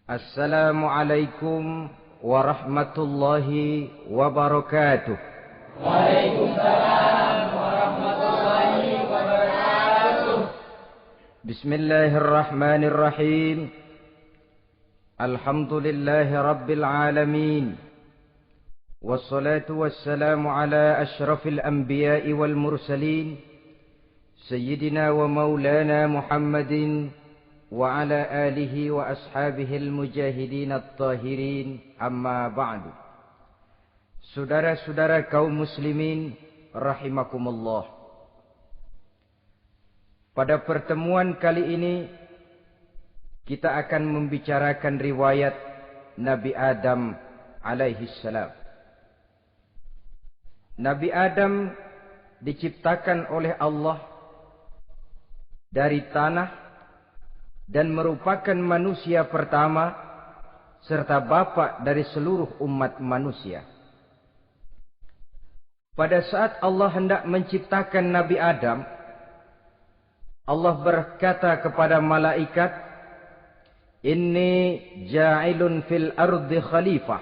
Assalamualaikum warahmatullahi wabarakatuh. Waalaikumsalam warahmatullahi wabarakatuh. Bismillahirrahmanirrahim. Alhamdulillahi rabbil alamin. Wassalatu wassalamu ala ashrafil anbiya'i wal mursalin. Sayyidina wa maulana Muhammadin wa ala alihi wa ashabihil mujahidin at-tahirin, amma ba'du. Saudara-saudara kaum muslimin rahimakumullah. Pada pertemuan kali ini kita akan membicarakan riwayat Nabi Adam alaihi salam. Nabi Adam diciptakan oleh Allah dari tanah dan merupakan manusia pertama serta bapa dari seluruh umat manusia. Pada saat Allah hendak menciptakan Nabi Adam, Allah berkata kepada malaikat, "Inni ja'ilun fil ardi khalifah."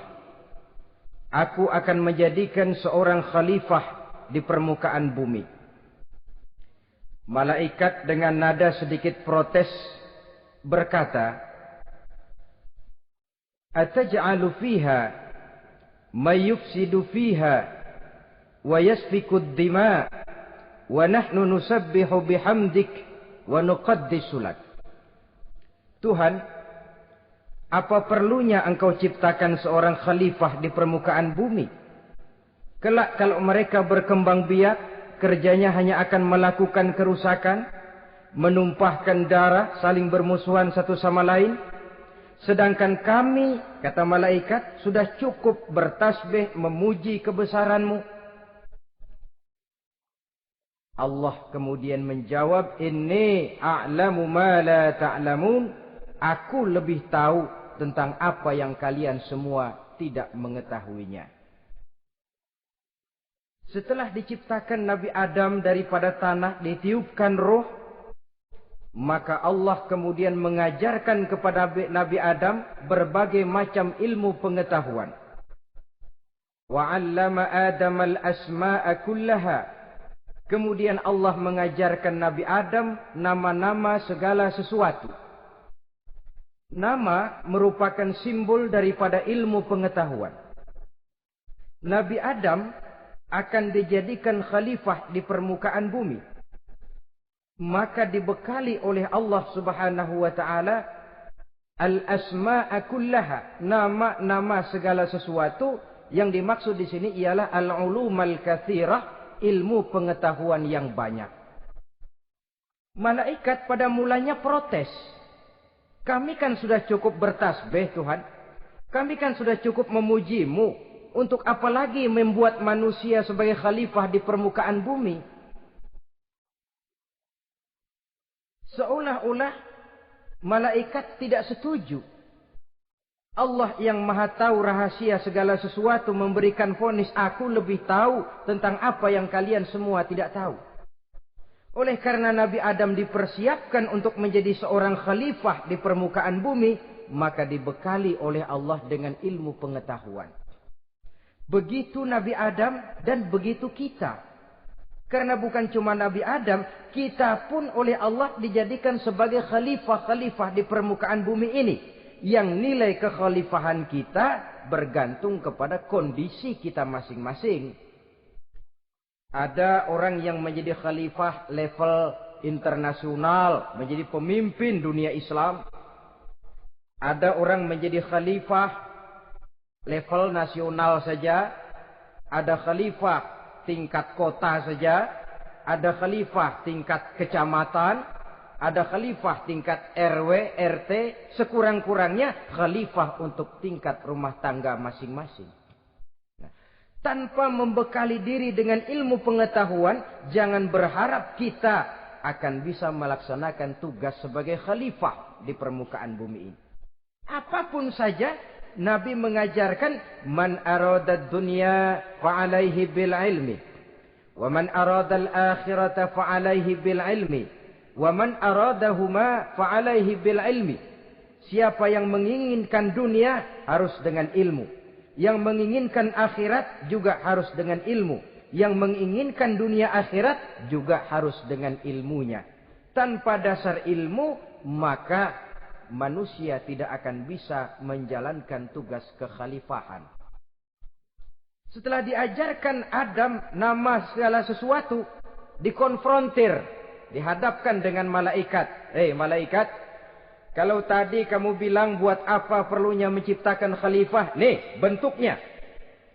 Aku akan menjadikan seorang khalifah di permukaan bumi. Malaikat dengan nada sedikit protes berkata, "Ataj'alu fiha may yufsidu fiha wa yasfiku ad-dima wa nahnu nusabbihu bihamdik wa nuqaddisu lak." Tuhan, apa perlunya engkau ciptakan seorang khalifah di permukaan bumi? Kelak kalau mereka berkembang biak, kerjanya hanya akan melakukan kerusakan, menumpahkan darah, saling bermusuhan satu sama lain. Sedangkan kami, kata malaikat, sudah cukup bertasbih memuji kebesaranmu. Allah kemudian menjawab, "Inni a'lamu ma la ta'lamun." Aku lebih tahu tentang apa yang kalian semua tidak mengetahuinya. Setelah diciptakan Nabi Adam daripada tanah, ditiupkan roh, maka Allah kemudian mengajarkan kepada Nabi Adam berbagai macam ilmu pengetahuan. Wa 'allama Adam al-asma'a kullaha. Kemudian Allah mengajarkan Nabi Adam nama-nama segala sesuatu. Nama merupakan simbol daripada ilmu pengetahuan. Nabi Adam akan dijadikan khalifah di permukaan bumi. Maka dibekali oleh Allah Subhanahu wa taala al-asma'a kullaha, nama-nama segala sesuatu. Yang dimaksud di sini ialah al-ulumal katsirah, ilmu pengetahuan yang banyak. Malaikat pada mulanya protes. Kami kan sudah cukup bertasbih Tuhan. Kami kan sudah cukup memujimu. Untuk apa lagi membuat manusia sebagai khalifah di permukaan bumi? Seolah-olah malaikat tidak setuju. Allah yang maha tahu rahasia segala sesuatu memberikan vonis, aku lebih tahu tentang apa yang kalian semua tidak tahu. Oleh karena Nabi Adam dipersiapkan untuk menjadi seorang khalifah di permukaan bumi, maka dibekali oleh Allah dengan ilmu pengetahuan. Begitu Nabi Adam dan begitu kita. Karena bukan cuma Nabi Adam, kita pun oleh Allah dijadikan sebagai khalifah-khalifah di permukaan bumi ini. Yang nilai kekhalifahan kita bergantung kepada kondisi kita masing-masing. Ada orang yang menjadi khalifah level internasional, menjadi pemimpin dunia Islam. Ada orang menjadi khalifah level nasional saja. Ada khalifah tingkat kota saja, ada khalifah tingkat kecamatan, ada khalifah tingkat RW, RT, sekurang-kurangnya khalifah untuk tingkat rumah tangga masing-masing. Nah, tanpa membekali diri dengan ilmu pengetahuan, jangan berharap kita akan bisa melaksanakan tugas sebagai khalifah di permukaan bumi ini. Apapun saja, Nabi mengajarkan man aradad dunya fa'alaihi bil ilmi wa man aradal akhirata fa'alaihi bil ilmi wa man aradahuma fa'alaihi bil ilmi. Siapa yang menginginkan dunia harus dengan ilmu. Yang menginginkan akhirat juga harus dengan ilmu. Yang menginginkan dunia akhirat juga harus dengan ilmunya. Tanpa dasar ilmu, maka manusia tidak akan bisa menjalankan tugas kekhalifahan. Setelah diajarkan Adam nama segala sesuatu, dikonfrontir, dihadapkan dengan malaikat. Malaikat, kalau tadi kamu bilang buat apa perlunya menciptakan khalifah? Nih bentuknya.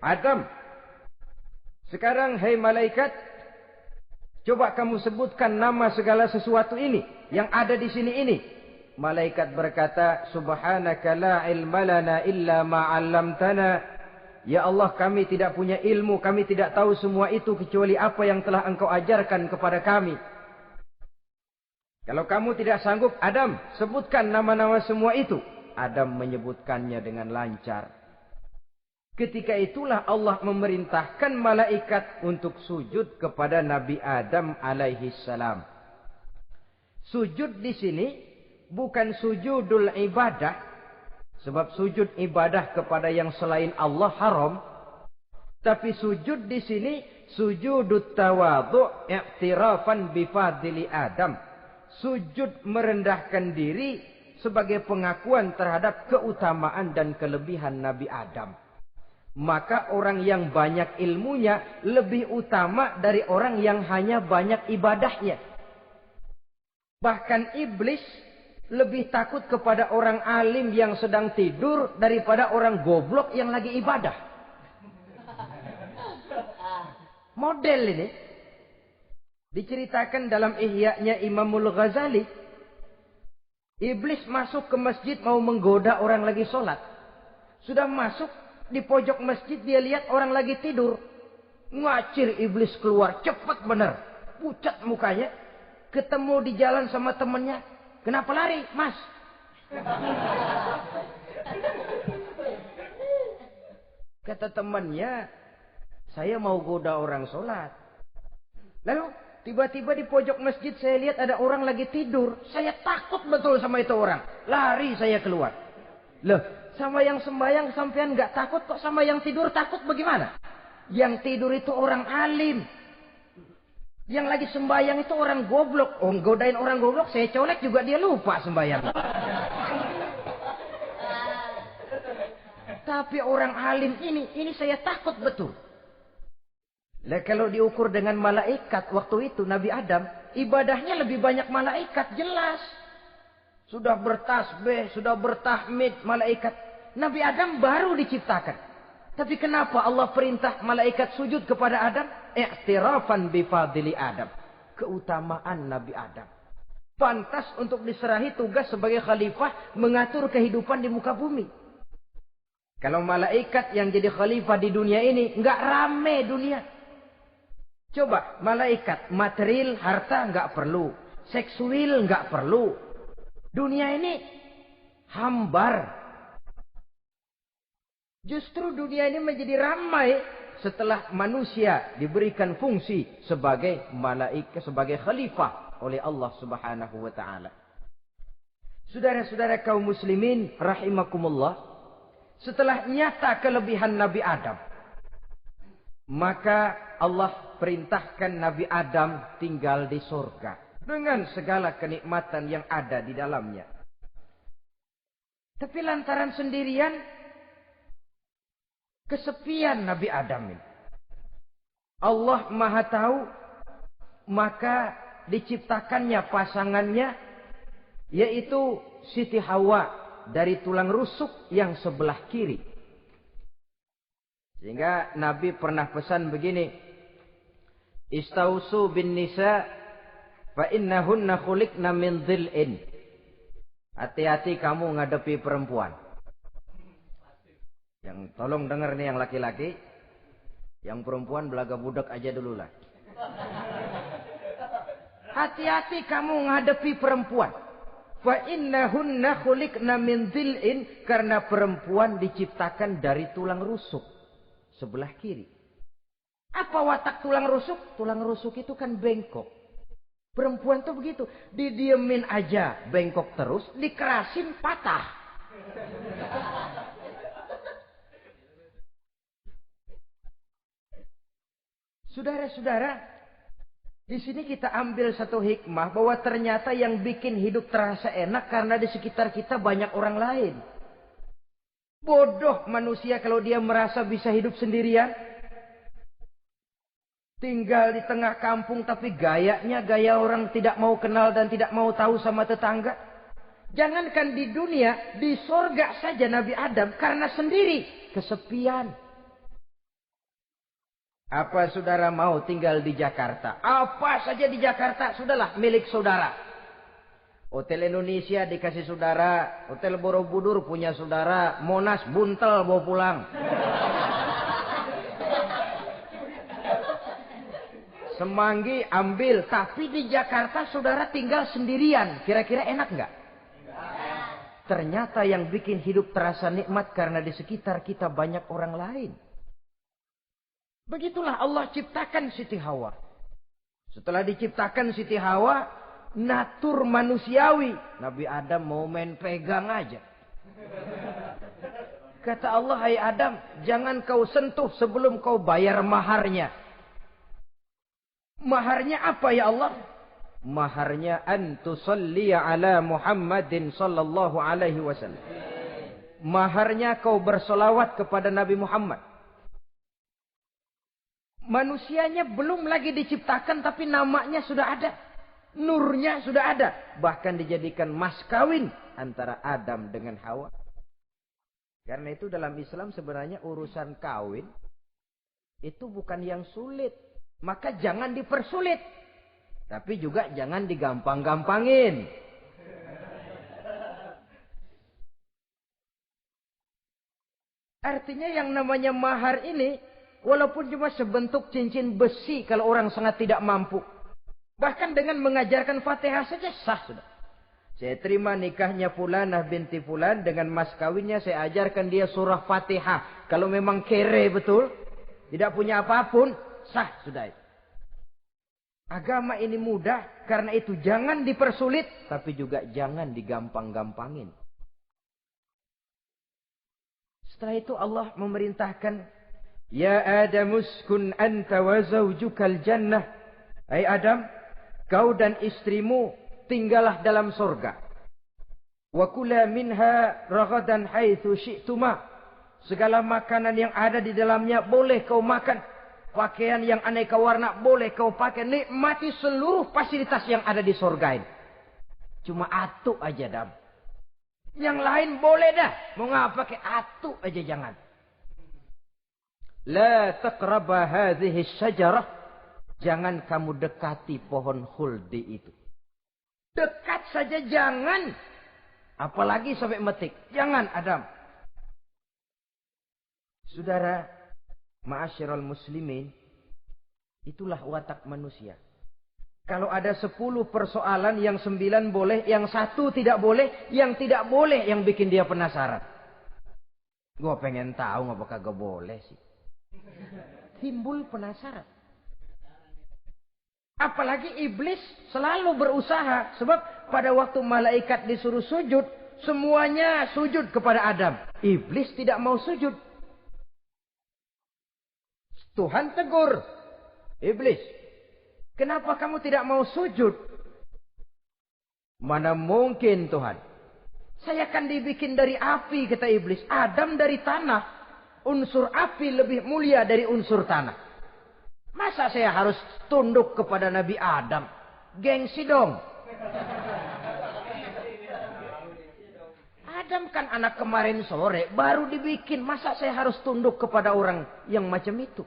Adam. Sekarang malaikat, coba kamu sebutkan nama segala sesuatu ini yang ada di sini ini. Malaikat berkata, Subhanaka la ilma lana illa ma 'allamtana. Ya Allah, kami tidak punya ilmu, kami tidak tahu semua itu kecuali apa yang telah Engkau ajarkan kepada kami. Kalau kamu tidak sanggup, Adam, sebutkan nama-nama semua itu. Adam menyebutkannya dengan lancar. Ketika itulah Allah memerintahkan malaikat untuk sujud kepada Nabi Adam alaihi salam. Sujud di sini bukan sujudul ibadah. Sebab sujud ibadah kepada yang selain Allah haram. Tapi sujud di sini sujudut tawadhu' i'tirafan bifadli Adam. Sujud merendahkan diri sebagai pengakuan terhadap keutamaan dan kelebihan Nabi Adam. Maka orang yang banyak ilmunya lebih utama dari orang yang hanya banyak ibadahnya. Bahkan iblis lebih takut kepada orang alim yang sedang tidur daripada orang goblok yang lagi ibadah. Model ini diceritakan dalam Ihya'nya Imamul Ghazali. Iblis masuk ke masjid mau menggoda orang lagi sholat. Sudah masuk di pojok masjid, dia lihat orang lagi tidur. Ngacir iblis keluar, cepat benar. Pucat mukanya. Ketemu di jalan sama temannya. Kenapa lari, Mas? Kata temannya, saya mau goda orang sholat. Lalu tiba-tiba di pojok masjid saya lihat ada orang lagi tidur. Saya takut betul sama itu orang. Lari saya keluar. Loh, sama yang sembahyang sampean nggak takut, kok sama yang tidur takut bagaimana? Yang tidur itu orang alim. Yang lagi sembahyang itu orang goblok. Oh, godain orang goblok, saya colek juga dia lupa sembahyang. Tapi orang alim ini saya takut betul. Lah kalau diukur dengan malaikat waktu itu Nabi Adam, ibadahnya lebih banyak malaikat, jelas. Sudah bertasbih, sudah bertahmid malaikat. Nabi Adam baru diciptakan. Tapi kenapa Allah perintah malaikat sujud kepada Adam? I'tirafan bifadli Adam. Keutamaan Nabi Adam. Pantas untuk diserahi tugas sebagai khalifah mengatur kehidupan di muka bumi. Kalau malaikat yang jadi khalifah di dunia ini, nggak rame dunia. Coba, malaikat material, harta nggak perlu. Seksual nggak perlu. Dunia ini hambar. Justru dunia ini menjadi ramai setelah manusia diberikan fungsi sebagai malaikat, sebagai khalifah oleh Allah Subhanahu wa taala. Saudara-saudara kaum muslimin rahimakumullah, setelah nyata kelebihan Nabi Adam, maka Allah perintahkan Nabi Adam tinggal di surga dengan segala kenikmatan yang ada di dalamnya. Tapi lantaran sendirian, kesepian Nabi Adam ini. Allah Maha Tahu, maka diciptakannya pasangannya, yaitu Siti Hawa dari tulang rusuk yang sebelah kiri. Sehingga Nabi pernah pesan begini, Istausu bin nisa fa innahunna khuliqna min dhil'in. Hati-hati kamu ngadepi perempuan. Yang tolong dengar nih yang laki-laki. Yang perempuan belaga budak aja dulu lah. Hati-hati kamu ngadepi perempuan. Fa innahunna khuliqna min dhil'in. Karena perempuan diciptakan dari tulang rusuk. Sebelah kiri. Apa watak tulang rusuk? Tulang rusuk itu kan bengkok. Perempuan tuh begitu. Didiemin aja bengkok terus. Dikerasin patah. Saudara-saudara, di sini kita ambil satu hikmah bahwa ternyata yang bikin hidup terasa enak karena di sekitar kita banyak orang lain. Bodoh manusia kalau dia merasa bisa hidup sendirian. Tinggal di tengah kampung tapi gayanya gaya orang tidak mau kenal dan tidak mau tahu sama tetangga. Jangankan di dunia, di sorga saja Nabi Adam karena sendiri kesepian. Apa saudara mau tinggal di Jakarta? Apa saja di Jakarta, sudahlah milik saudara. Hotel Indonesia dikasih saudara. Hotel Borobudur punya saudara. Monas buntel bawa pulang. Semanggi ambil. Tapi di Jakarta saudara tinggal sendirian. Kira-kira enak nggak? Ternyata yang bikin hidup terasa nikmat karena di sekitar kita banyak orang lain. Begitulah Allah ciptakan Siti Hawa. Setelah diciptakan Siti Hawa, natur manusiawi. Nabi Adam mau main pegang aja. Kata Allah, hai Adam, jangan kau sentuh sebelum kau bayar maharnya. Maharnya apa ya Allah? Maharnya antusalliya ala Muhammadin sallallahu alaihi wasallam. Maharnya kau bersolawat kepada Nabi Muhammad. Manusianya belum lagi diciptakan tapi namanya sudah ada. Nurnya sudah ada. Bahkan dijadikan mas kawin antara Adam dengan Hawa. Karena itu dalam Islam sebenarnya urusan kawin itu bukan yang sulit. Maka jangan dipersulit. Tapi juga jangan digampang-gampangin. Artinya yang namanya mahar ini walaupun cuma sebentuk cincin besi kalau orang sangat tidak mampu. Bahkan dengan mengajarkan Fatihah saja sah sudah. Saya terima nikahnya Fulanah binti Fulan dengan mas kawinnya saya ajarkan dia surah Fatihah. Kalau memang kere betul, tidak punya apapun, sah sudah. Agama ini mudah, karena itu jangan dipersulit, tapi juga jangan digampang-gampangin. Setelah itu Allah memerintahkan, ya Adam uskun anta wa zawjukal jannah. Hai Adam, kau dan istrimu tinggallah dalam surga. Wa kula minha ragadan haitsu syi'tuma. Segala makanan yang ada di dalamnya boleh kau makan. Pakaian yang aneka warna boleh kau pakai. Nikmati seluruh fasilitas yang ada di surga ini. Cuma atuk aja Adam. Yang lain boleh dah. Mau ngapa pakai atuk aja jangan. La taqraba hadhihi syajarah. Jangan kamu dekati pohon khuldi itu. Dekat saja jangan. Apalagi sampai metik. Jangan Adam. Saudara, ma'asyiral muslimin, itulah watak manusia. Kalau ada 10 persoalan, yang 9 boleh, yang 1 tidak boleh, yang tidak boleh yang bikin dia penasaran. Gua pengen tahu ngapa kagak boleh sih. Timbul penasaran. Apalagi iblis selalu berusaha. Sebab pada waktu malaikat disuruh sujud, semuanya sujud kepada Adam. Iblis tidak mau sujud. Tuhan tegur. Iblis, kenapa kamu tidak mau sujud? Mana mungkin Tuhan. Saya kan dibikin dari api, kata iblis. Adam dari tanah. Unsur api lebih mulia dari unsur tanah. Masa saya harus tunduk kepada Nabi Adam? Gengsi dong. Adam kan anak kemarin sore, baru dibikin. Masa saya harus tunduk kepada orang yang macam itu?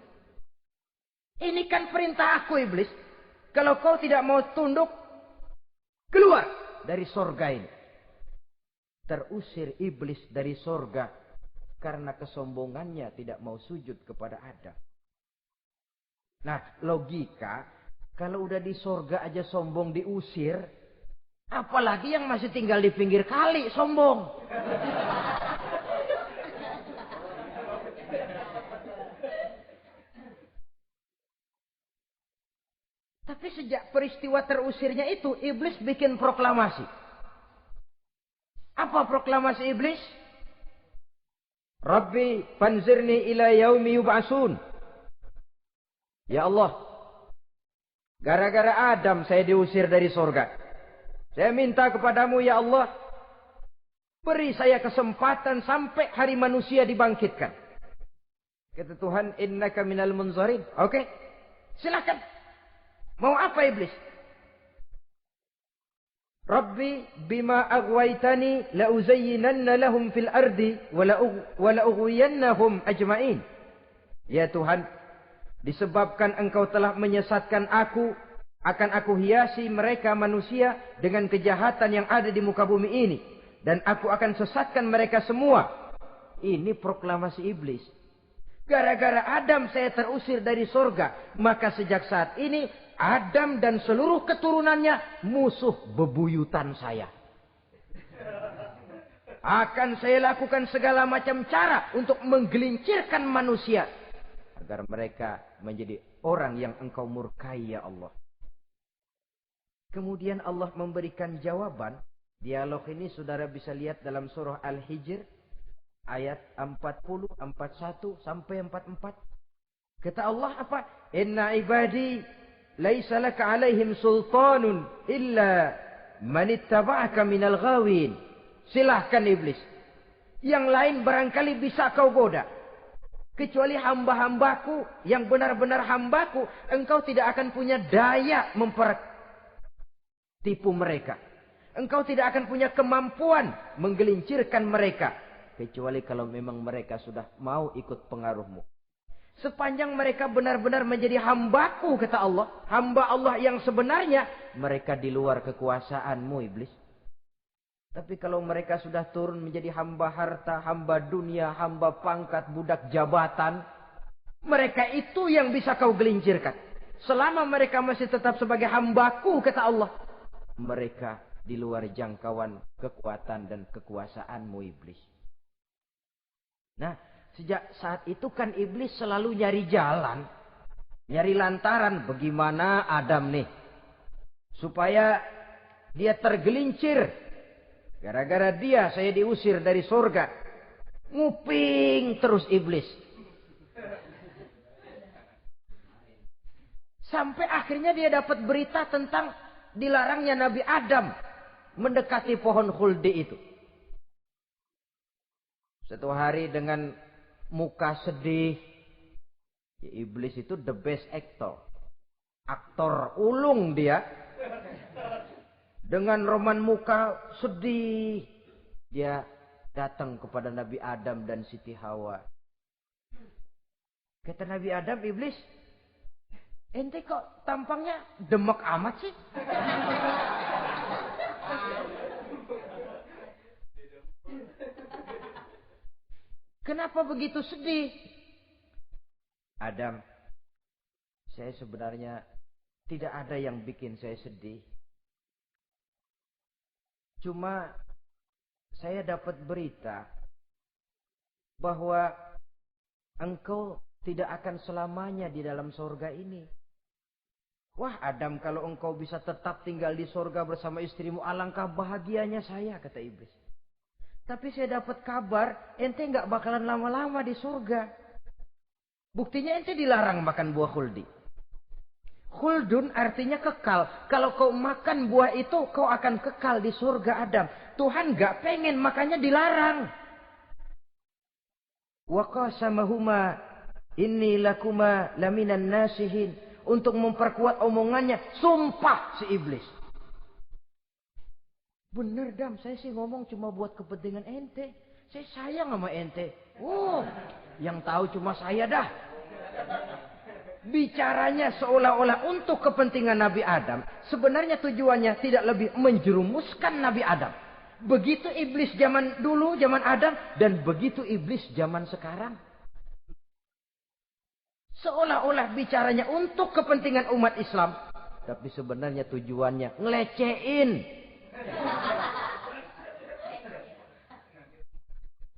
Ini kan perintah aku iblis. Kalau kau tidak mau tunduk, keluar dari sorga ini. Terusir iblis dari sorga karena kesombongannya tidak mau sujud kepada Adam. Nah, logika, kalau udah di sorga aja sombong diusir, apalagi yang masih tinggal di pinggir kali sombong. Tapi sejak peristiwa terusirnya itu, iblis bikin proklamasi. Apa proklamasi iblis? Rabbi fanzirni ila yaumi yub'asun. Ya Allah, gara-gara Adam saya diusir dari surga. Saya minta kepadamu ya Allah, beri saya kesempatan sampai hari manusia dibangkitkan. Kata Tuhan, innaka minal munzarin. Oke, silakan. Mau apa iblis? Rabbi bima aghwaytani la uzayyinanna lahum fil ardi wa la ughwiyannahum ajma'in. Ya Tuhan, disebabkan engkau telah menyesatkan aku, akan aku hiasi mereka manusia dengan kejahatan yang ada di muka bumi ini. Dan aku akan sesatkan mereka semua. Ini proklamasi iblis. Gara-gara Adam saya terusir dari surga. Maka sejak saat ini Adam dan seluruh keturunannya musuh bebuyutan saya. Akan saya lakukan segala macam cara untuk menggelincirkan manusia. Agar mereka menjadi orang yang engkau murkai ya Allah. Kemudian Allah memberikan jawaban. Dialog ini saudara bisa lihat dalam surah Al-Hijr. Ayat 40, 41 sampai 44. Kata Allah apa? Inna ibadi laisa laka alaihim sultanun illa manittaba'aka minal ghawin. Silahkan iblis. Yang lain barangkali bisa kau goda. Kecuali hamba-hambaku yang benar-benar hambaku, engkau tidak akan punya daya mempertipu mereka. Engkau tidak akan punya kemampuan menggelincirkan mereka. Kecuali kalau memang mereka sudah mau ikut pengaruhmu. Sepanjang mereka benar-benar menjadi hambaku, kata Allah. Hamba Allah yang sebenarnya, mereka di luar kekuasaanmu iblis. Tapi kalau mereka sudah turun menjadi hamba harta, hamba dunia, hamba pangkat, budak jabatan. Mereka itu yang bisa kau gelincirkan. Selama mereka masih tetap sebagai hambaku, kata Allah. Mereka di luar jangkauan kekuatan dan kekuasaanmu iblis. Nah, sejak saat itu kan iblis selalu nyari jalan. Nyari lantaran bagaimana Adam nih. Supaya dia tergelincir. Gara-gara dia saya diusir dari surga. Nguping terus iblis. Sampai akhirnya dia dapat berita tentang dilarangnya Nabi Adam mendekati pohon khuldi itu. Satu hari dengan muka sedih. Ya, iblis itu the best actor. Aktor ulung dia. Dengan roman muka sedih. Dia datang kepada Nabi Adam dan Siti Hawa. Kata Nabi Adam, iblis. Ente kok tampangnya demek amat sih? Kenapa begitu sedih? Adam, saya sebenarnya tidak ada yang bikin saya sedih. Cuma saya dapat berita bahwa engkau tidak akan selamanya di dalam surga ini. Wah Adam, kalau engkau bisa tetap tinggal di surga bersama istrimu, alangkah bahagianya saya, kata iblis. Tapi saya dapat kabar, ente nggak bakalan lama-lama di surga. Buktinya ente dilarang makan buah khuldi. Khuldun artinya kekal. Kalau kau makan buah itu, kau akan kekal di surga Adam. Tuhan nggak pengen, makanya dilarang. Wa qasamahuma inni lakuma laminan nasihin. Untuk memperkuat omongannya, sumpah si iblis. Bener Dam, saya sih ngomong cuma buat kepentingan ente. Saya sayang sama ente. Yang tahu cuma saya dah. Bicaranya seolah-olah untuk kepentingan Nabi Adam. Sebenarnya tujuannya tidak lebih menjerumuskan Nabi Adam. Begitu iblis zaman dulu, zaman Adam. Dan begitu iblis zaman sekarang. Seolah-olah bicaranya untuk kepentingan umat Islam. Tapi sebenarnya tujuannya ngelecehin.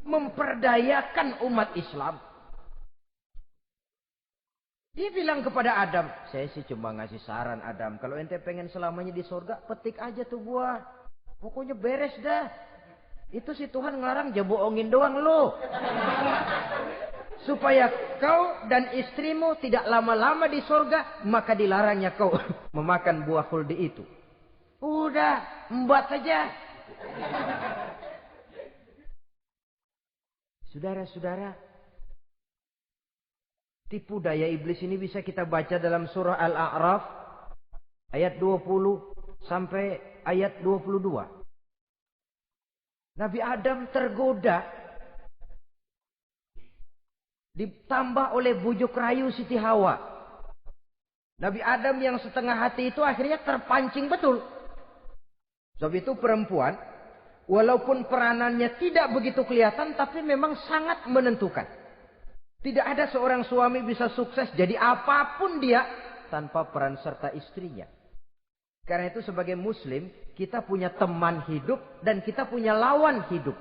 Memperdayakan umat Islam. Dia bilang kepada Adam, saya sih cuma ngasih saran Adam. Kalau ente pengen selamanya di surga, petik aja tuh buah. Pokoknya beres dah. Itu si Tuhan ngelarang bohongin doang lo. Supaya kau dan istrimu tidak lama-lama di sorga, maka dilarangnya kau memakan buah khuldi itu. Udah, embat saja. Saudara-saudara, tipu daya iblis ini bisa kita baca dalam surah Al-A'raf ayat 20 sampai ayat 22. Nabi Adam tergoda, ditambah oleh bujuk rayu Siti Hawa. Nabi Adam yang setengah hati itu akhirnya terpancing betul. Sebab itu perempuan, walaupun peranannya tidak begitu kelihatan, tapi memang sangat menentukan. Tidak ada seorang suami bisa sukses jadi apapun dia tanpa peran serta istrinya. Karena itu sebagai muslim, kita punya teman hidup dan kita punya lawan hidup.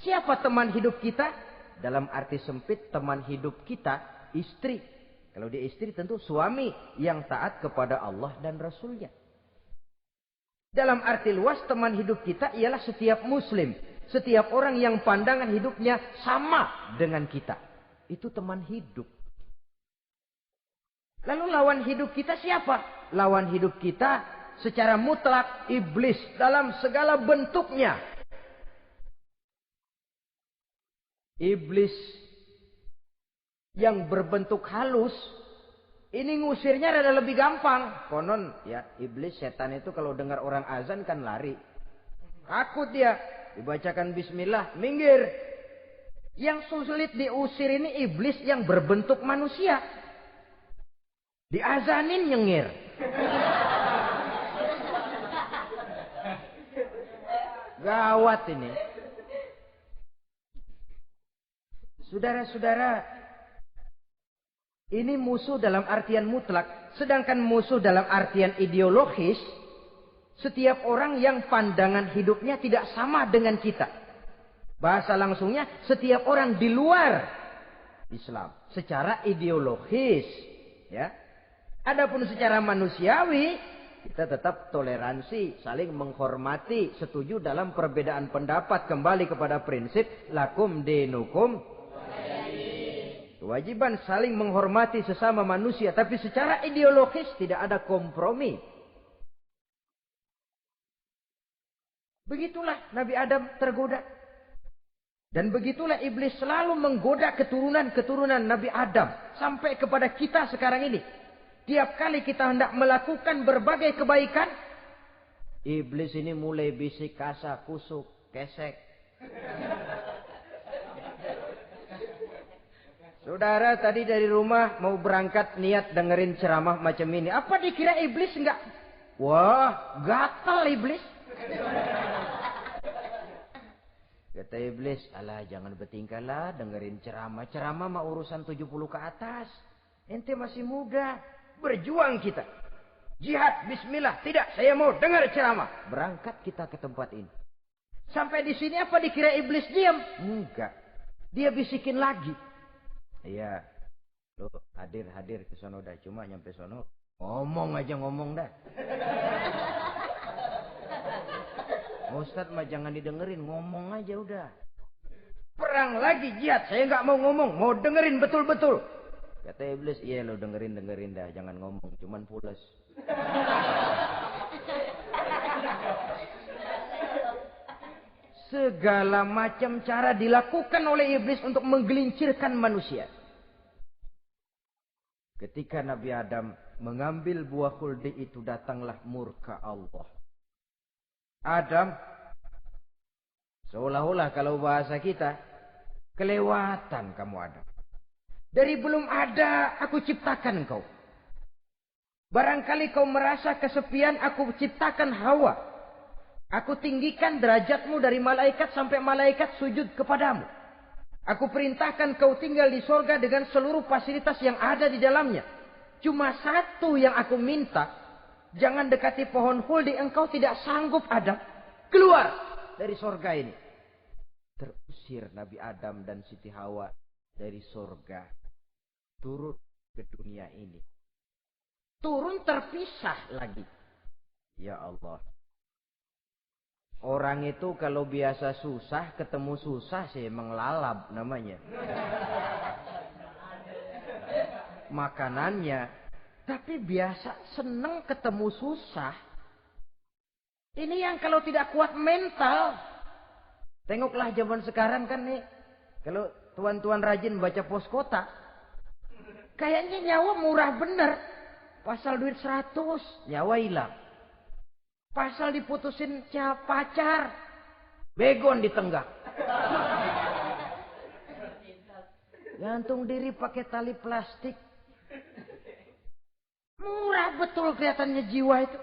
Siapa teman hidup kita? Dalam arti sempit, teman hidup kita istri. Kalau dia istri tentu suami yang taat kepada Allah dan Rasulnya. Dalam arti luas, teman hidup kita ialah setiap muslim. Setiap orang yang pandangan hidupnya sama dengan kita. Itu teman hidup. Lalu lawan hidup kita siapa? Lawan hidup kita secara mutlak iblis dalam segala bentuknya. Iblis yang berbentuk halus, ini ngusirnya rada lebih gampang. Konon ya, iblis setan itu kalau dengar orang azan kan lari. Takut dia. Dibacakan bismillah, minggir. Yang sulit diusir ini iblis yang berbentuk manusia. Diazanin nyengir. Gawat ini. Saudara-saudara, ini musuh dalam artian mutlak. Sedangkan musuh dalam artian ideologis, setiap orang yang pandangan hidupnya tidak sama dengan kita. Bahasa langsungnya, setiap orang di luar Islam. Secara ideologis. Ya. Adapun secara manusiawi, kita tetap toleransi, saling menghormati, setuju dalam perbedaan pendapat, kembali kepada prinsip lakum dinukum. Kewajiban saling menghormati sesama manusia, tapi secara ideologis tidak ada kompromi. Begitulah Nabi Adam tergoda. Dan begitulah iblis selalu menggoda keturunan-keturunan Nabi Adam sampai kepada kita sekarang ini. Tiap kali kita hendak melakukan berbagai kebaikan, iblis ini mulai bisik, kasar, kusuk, kesek. Saudara tadi dari rumah mau berangkat niat dengerin ceramah macam ini. Apa dikira iblis enggak? Wah, gatal iblis. Kata iblis, alah jangan bertingkah lah dengerin ceramah. Ceramah mah urusan 70 ke atas. Ente masih muda. Berjuang kita. Jihad, bismillah. Tidak, saya mau dengar ceramah. Berangkat kita ke tempat ini. Sampai di sini apa dikira iblis diam? Enggak. Dia bisikin lagi. Iya. Lo hadir ke sono dah. Cuma nyampe sono. Ngomong aja ngomong dah. Ustadz mah jangan didengerin. Ngomong aja udah. Perang lagi jihad. Saya nggak mau ngomong. Mau dengerin betul-betul. Kata iblis, iya lo dengerin dah, jangan ngomong, cuman pules. Segala macam cara dilakukan oleh iblis untuk menggelincirkan manusia. Ketika Nabi Adam mengambil buah khuldi itu, datanglah murka Allah. Adam, seolah-olah kalau bahasa kita, kelewatan kamu Adam. Dari belum ada aku ciptakan kau. Barangkali kau merasa kesepian, aku ciptakan Hawa. Aku tinggikan derajatmu dari malaikat sampai malaikat sujud kepadamu. Aku perintahkan kau tinggal di sorga dengan seluruh fasilitas yang ada di dalamnya. Cuma satu yang aku minta, jangan dekati pohon khuldi, engkau tidak sanggup Adam. Keluar dari sorga ini. Terusir Nabi Adam dan Siti Hawa dari sorga. Turun ke dunia ini. Turun terpisah lagi. Ya Allah. Orang itu kalau biasa susah, ketemu susah sih menglalap namanya. Makanannya. Tapi biasa seneng ketemu susah. Ini yang kalau tidak kuat mental. Tengoklah zaman sekarang kan nih. Kalau tuan-tuan rajin baca pos kota. Kayaknya nyawa murah bener. Pasal duit 100, nyawa hilang. Pasal diputusin pacar, begon ditenggak. Gantung diri pakai tali plastik. Murah betul kelihatannya jiwa itu.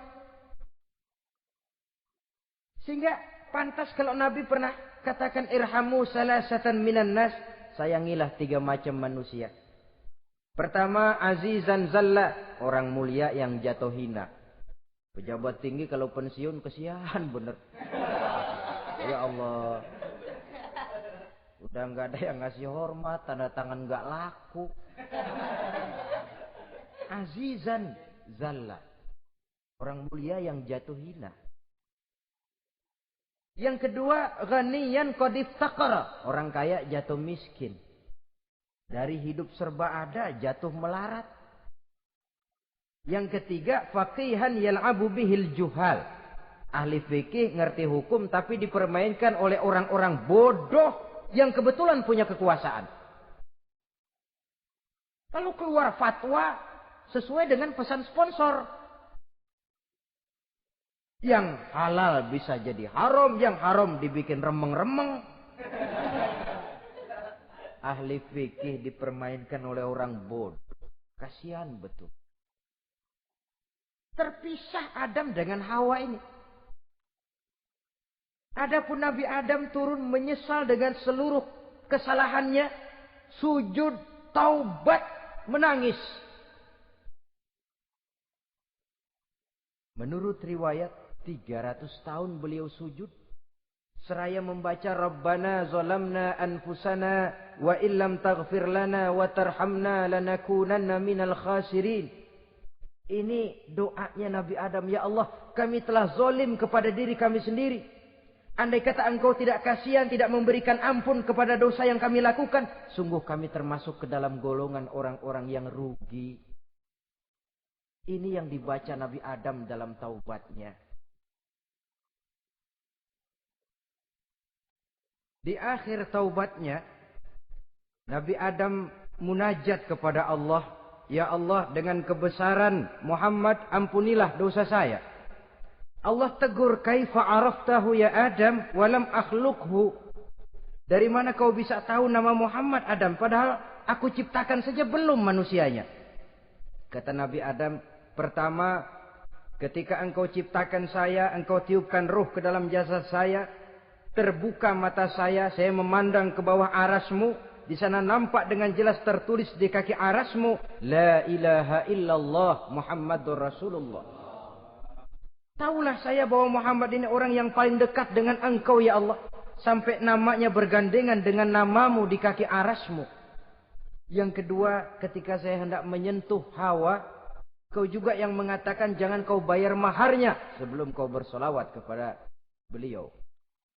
Sehingga pantas kalau Nabi pernah katakan irhamu salasatan minan nas, sayangilah 3 macam manusia. Pertama, azizan zalla, orang mulia yang jatuh hina. Pejabat tinggi kalau pensiun kesian bener. Ya Allah. Udah nggak ada yang ngasih hormat, tanda tangan nggak laku. Azizan zalla. Orang mulia yang jatuh hina. Yang kedua, ghaniyan qad iftaqara. Orang kaya jatuh miskin. Dari hidup serba ada jatuh melarat. Yang ketiga, faqihan yal'abu bihil juhal. Ahli fikih ngerti hukum tapi dipermainkan oleh orang-orang bodoh yang kebetulan punya kekuasaan. Lalu keluar fatwa sesuai dengan pesan sponsor. Yang halal bisa jadi haram, yang haram dibikin remeng-remeng. Ahli fikih dipermainkan oleh orang bodoh. Kasihan betul. Terpisah Adam dengan Hawa ini. Adapun Nabi Adam turun menyesal dengan seluruh kesalahannya. Sujud, taubat, menangis. Menurut riwayat 300 tahun beliau sujud. Seraya membaca Rabbana zalamna anfusana wa illam taghfir lana wa tarhamna lanakunanna minal khasirin. Ini doanya Nabi Adam. Ya Allah, kami telah zalim kepada diri kami sendiri. Andai kata engkau tidak kasihan, tidak memberikan ampun kepada dosa yang kami lakukan, sungguh kami termasuk ke dalam golongan orang-orang yang rugi. Ini yang dibaca Nabi Adam dalam taubatnya. Di akhir taubatnya, Nabi Adam munajat kepada Allah. Ya Allah, dengan kebesaran Muhammad, ampunilah dosa saya. Allah tegur, kaifa araftahu ya Adam walam akhluqhu. Dari mana kau bisa tahu nama Muhammad Adam, padahal aku ciptakan saja belum manusianya. Kata Nabi Adam, pertama, ketika engkau ciptakan saya, engkau tiupkan ruh ke dalam jasad saya, terbuka mata saya memandang ke bawah arasmu. Di sana nampak dengan jelas tertulis di kaki arasmu, La ilaha illallah Muhammadur Rasulullah. Taulah saya bahwa Muhammad ini orang yang paling dekat dengan engkau ya Allah. Sampai namanya bergandengan dengan namamu di kaki arasmu. Yang kedua, ketika saya hendak menyentuh Hawa, kau juga yang mengatakan jangan kau bayar maharnya sebelum kau bersolawat kepada beliau.